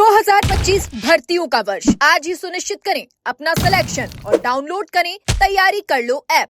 2025 भर्तियों का वर्ष आज ही सुनिश्चित करें अपना सिलेक्शन और डाउनलोड करें तैयारी कर लो ऐप।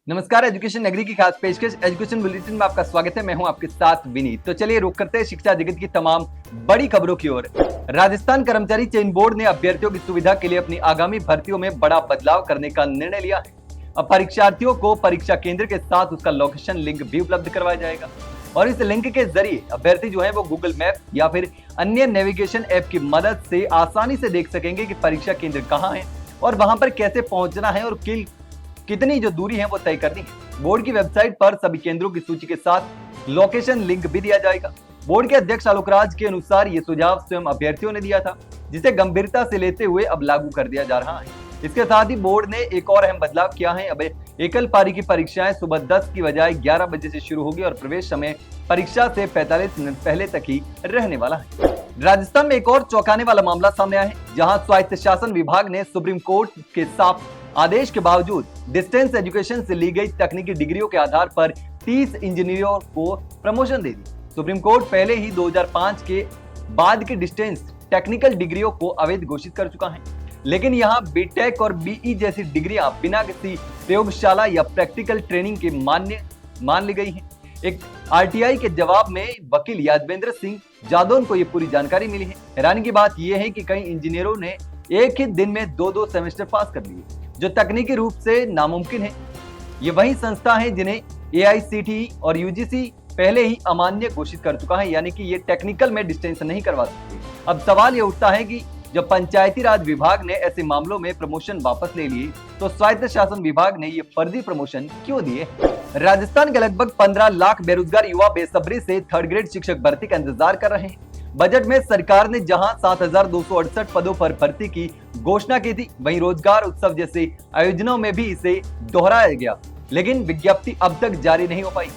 नमस्कार, एजुकेशन नगरी की खास पेशकश एजुकेशन बुलेटिन में आपका स्वागत है। मैं हूं आपके साथ विनीत। तो चलिए रुक करते हैं शिक्षा जगत की तमाम बड़ी खबरों की ओर। राजस्थान कर्मचारी चयन बोर्ड ने अभ्यर्थियों की सुविधा के लिए अपनी आगामी भर्तियों में बड़ा बदलाव करने का निर्णय लिया है। अब परीक्षार्थियों को परीक्षा केंद्र के साथ उसका लोकेशन लिंक भी उपलब्ध करवाया जाएगा और इस लिंक के जरिए अभ्यर्थी जो है वो गूगल मैप या फिर अन्य नेविगेशन ऐप की मदद से आसानी से देख सकेंगे कि परीक्षा केंद्र कहाँ है और वहां पर कैसे पहुंचना है और कितनी जो दूरी है वो तय करनी है। बोर्ड की वेबसाइट पर सभी केंद्रों की सूची के साथ लोकेशन लिंक भी दिया जाएगा। बोर्ड के अध्यक्ष आलोक राज के अनुसार ये सुझाव स्वयं अभ्यर्थियों ने दिया था, जिसे गंभीरता से लेते हुए अब लागू कर दिया जा रहा है। इसके साथ ही बोर्ड ने एक और अहम बदलाव किया है। अब एकल पारी की परीक्षाएं सुबह 10 की बजाय 11 बजे से शुरू होगी और प्रवेश समय परीक्षा से 45 मिनट पहले तक ही रहने वाला है। राजस्थान में एक और चौंकाने वाला मामला सामने आया है, जहां स्वायत्त शासन विभाग ने सुप्रीम कोर्ट के साफ आदेश के बावजूद डिस्टेंस एजुकेशन से ली गई तकनीकी डिग्रियों के आधार पर 30 इंजीनियरों को प्रमोशन दे दी। सुप्रीम कोर्ट पहले ही 2005 के बाद की डिस्टेंस टेक्निकल डिग्रियों को अवैध घोषित कर चुका है, लेकिन यहाँ बीटेक और बीई जैसी डिग्रियां बिना किसी प्रयोगशाला या प्रैक्टिकल ट्रेनिंग के मान ली गई हैं। एक आरटीआई के जवाब में वकील यादवेंद्र सिंह जादौन को ये पूरी जानकारी मिली है। हैरानी की बात यह है कि कई इंजीनियरों ने एक ही दिन में 2-2 सेमेस्टर पास कर लिए, जो तकनीकी रूप से नामुमकिन है। ये वही संस्था है जिन्हें एआईसीटीई और यूजीसी पहले ही अमान्य घोषित कर चुका है, यानी कि ये टेक्निकल में डिस्टेंस नहीं करवा सकती। अब सवाल ये उठता है कि जब पंचायती राज विभाग ने ऐसे मामलों में प्रमोशन वापस ले लिए, तो स्वायत्त शासन विभाग ने ये फर्जी प्रमोशन क्यों दिए? राजस्थान के लगभग 15 लाख बेरोजगार युवा बेसब्री से 3rd ग्रेड शिक्षक भर्ती का इंतजार कर रहे हैं। बजट में सरकार ने जहां 7,268 पदों पर भर्ती की घोषणा की थी, वहीं रोजगार उत्सव जैसे आयोजनों में भी इसे दोहराया गया, लेकिन विज्ञप्ति अब तक जारी नहीं हो पाई।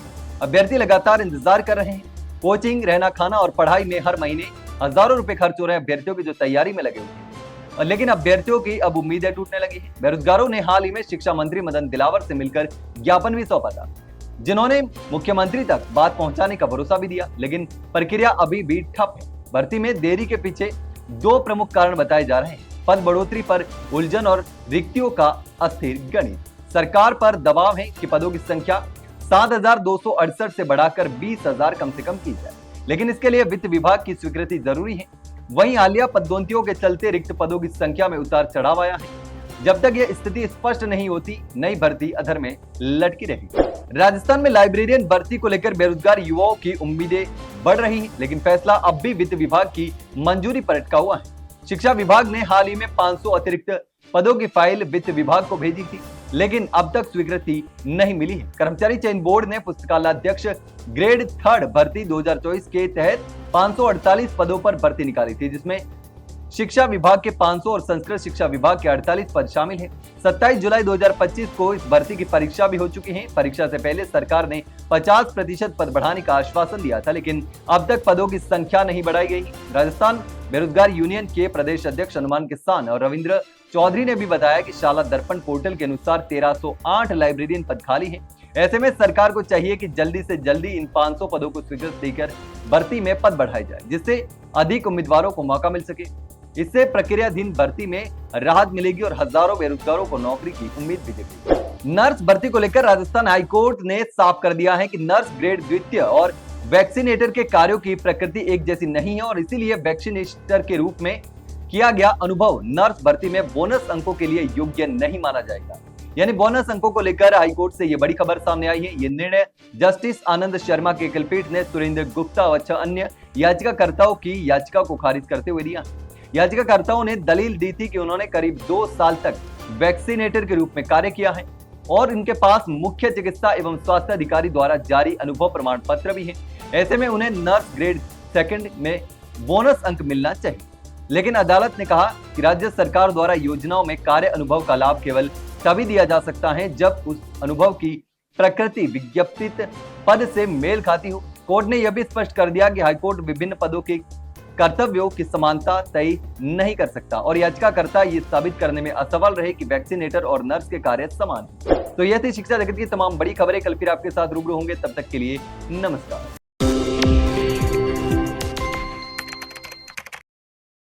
अभ्यर्थी लगातार इंतजार कर रहे हैं। कोचिंग, रहना, खाना और पढ़ाई में हर महीने हजारों रुपए खर्च हो रहे हैं अभ्यर्थियों की जो तैयारी में लगे हुए हैं, लेकिन अभ्यर्थियों की अब उम्मीदें टूटने लगी है। बेरोजगारों ने हाल ही में शिक्षा मंत्री मदन दिलावर से मिलकर ज्ञापन भी सौंपा था, जिन्होंने मुख्यमंत्री तक बात पहुंचाने का भरोसा भी दिया, लेकिन प्रक्रिया अभी भी ठप है। भर्ती में देरी के पीछे 2 प्रमुख कारण बताए जा रहे हैं: पद बढ़ोतरी पर उलझन और रिक्तियों का अस्थिर गणित। सरकार पर दबाव है कि पदों की संख्या 7,268 से बढ़ाकर 20,000 कम से कम की जाए, लेकिन इसके लिए वित्त विभाग की स्वीकृति जरूरी है। वहीं हालिया पदोन्नतियों के चलते रिक्त पदों की संख्या में उतार चढ़ाव आया है। जब तक यह स्थिति स्पष्ट नहीं होती, नई भर्ती अधर में लटकी रहेगी। राजस्थान में लाइब्रेरियन भर्ती को लेकर बेरोजगार युवाओं की उम्मीदें बढ़ रही हैं, लेकिन फैसला अब भी वित्त विभाग की मंजूरी पर अटका हुआ है। शिक्षा विभाग ने हाल ही में 500 अतिरिक्त पदों की फाइल वित्त विभाग को भेजी थी, लेकिन अब तक स्वीकृति नहीं मिली है। कर्मचारी चयन बोर्ड ने पुस्तकालयाध्यक्ष ग्रेड 3rd भर्ती 2024 के तहत 548 पदों पर भर्ती निकाली थी, जिसमें शिक्षा विभाग के 500 और संस्कृत शिक्षा विभाग के 48 पद शामिल हैं। 27 जुलाई 2025 को इस भर्ती की परीक्षा भी हो चुकी है। परीक्षा से पहले सरकार ने 50% पद बढ़ाने का आश्वासन दिया था, लेकिन अब तक पदों की संख्या नहीं बढ़ाई गई। राजस्थान बेरोजगार यूनियन के प्रदेश अध्यक्ष हनुमान किसान और रविंद्र चौधरी ने भी बताया कि शाला दर्पण पोर्टल के अनुसार 1308 लाइब्रेरियन पद खाली हैं। ऐसे में सरकार को चाहिए कि जल्दी से जल्दी इन 500 पदों को स्वीकृति देकर भर्ती में पद बढ़ाई जाए, जिससे अधिक उम्मीदवारों को मौका मिल सके। इससे प्रक्रियाधीन भर्ती में राहत मिलेगी और हजारों बेरोजगारों को नौकरी की उम्मीद भी जगेगी। नर्स भर्ती को लेकर राजस्थान हाईकोर्ट ने साफ कर दिया है कि नर्स ग्रेड द्वितीय और वैक्सीनेटर के कार्यों की प्रकृति एक जैसी नहीं है और इसीलिए वैक्सीनेटर के रूप में किया गया अनुभव नर्स भर्ती में बोनस अंकों के लिए योग्य नहीं माना जाएगा। यानी बोनस अंकों को लेकर हाईकोर्ट से ये बड़ी खबर सामने आई है। ये निर्णय जस्टिस आनंद शर्मा के एकलपीठ ने सुरेंद्र गुप्ता व 6 अन्य याचिकाकर्ताओं की याचिका को खारिज करते हुए दिया। याचिकाकर्ताओं ने दलील दी थी कि उन्होंने करीब 2 साल तक वैक्सीनेटर के रूप में कार्य किया है और इनके पास मुख्य चिकित्सा एवं स्वास्थ्य अधिकारी द्वारा जारी अनुभव प्रमाण पत्र भी है। ऐसे में उन्हें नर्स ग्रेड 2 में बोनस अंक मिलना चाहिए, लेकिन अदालत ने कहा कि राज्य सरकार द्वारा योजनाओं में कार्य अनुभव का लाभ केवल तभी दिया जा सकता है जब उस अनुभव की प्रकृति विज्ञापित पद से मेल खाती हो। कोर्ट ने यह भी स्पष्ट कर दिया कि हाईकोर्ट विभिन्न पदों के कर्तव्यों की समानता तय नहीं कर सकता और याचिकाकर्ता ये साबित करने में असफल रहे कि वैक्सीनेटर और नर्स के कार्य समान हैं। तो यह थी शिक्षा जगत की तमाम बड़ी खबरें। कल फिर आपके साथ रूबरू होंगे, तब तक के लिए नमस्कार।